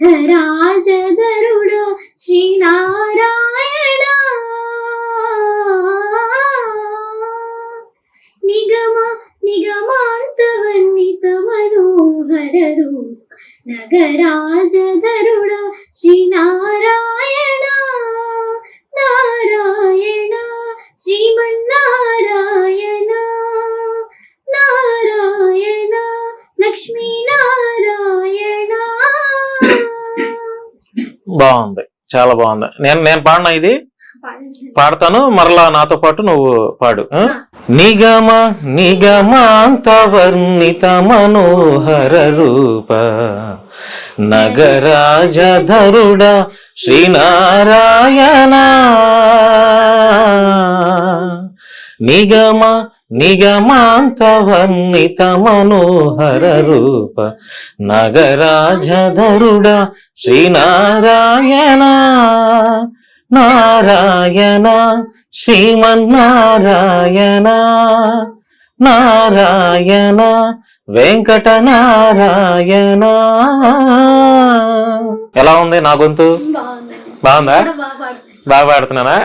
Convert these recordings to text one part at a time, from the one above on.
నగరాజధరుడా శ్రీనారాయణ నిగమ నిగమాంతవర్ణిత మనోహర రూప నగరాజధరుడా శ్రీనారాయణ నారాయణ శ్రీమన్నారాయణ నారాయణ లక్ష్మీనారాయణ. బాగుంది, చాలా బాగుంది. నేను పాడినా ఇది పాడతాను, మరలా నాతో పాటు నువ్వు పాడు. నిగమ నిగమాంత వర్ణిత మనోహర రూప నగరాజధరుడ శ్రీనారాయణ నిగమ నిగమాంత వర్ణిత మనోహర రూప నగరాజధరుడ శ్రీనారాయణ నారాయణ శ్రీమన్నారాయణ నారాయణ వెంకట నారాయణ. ఎలా ఉంది నా గొంతు? బాగుందా? బాగా పాడుతున్నానా?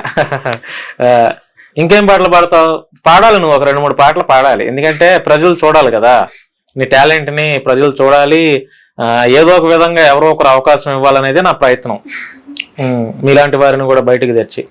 ఇంకేం పాటలు పాడతావు? పాడాలి, నువ్వు ఒక 2-3 పాటలు పాడాలి. ఎందుకంటే ప్రజలు చూడాలి కదా నీ టాలెంట్ ని, ప్రజలు చూడాలి. ఏదో ఒక విధంగా ఎవరో ఒకరు అవకాశం ఇవ్వాలనేది నా ప్రయత్నం. మీలాంటి వారిని కూడా బయటకు తెచ్చి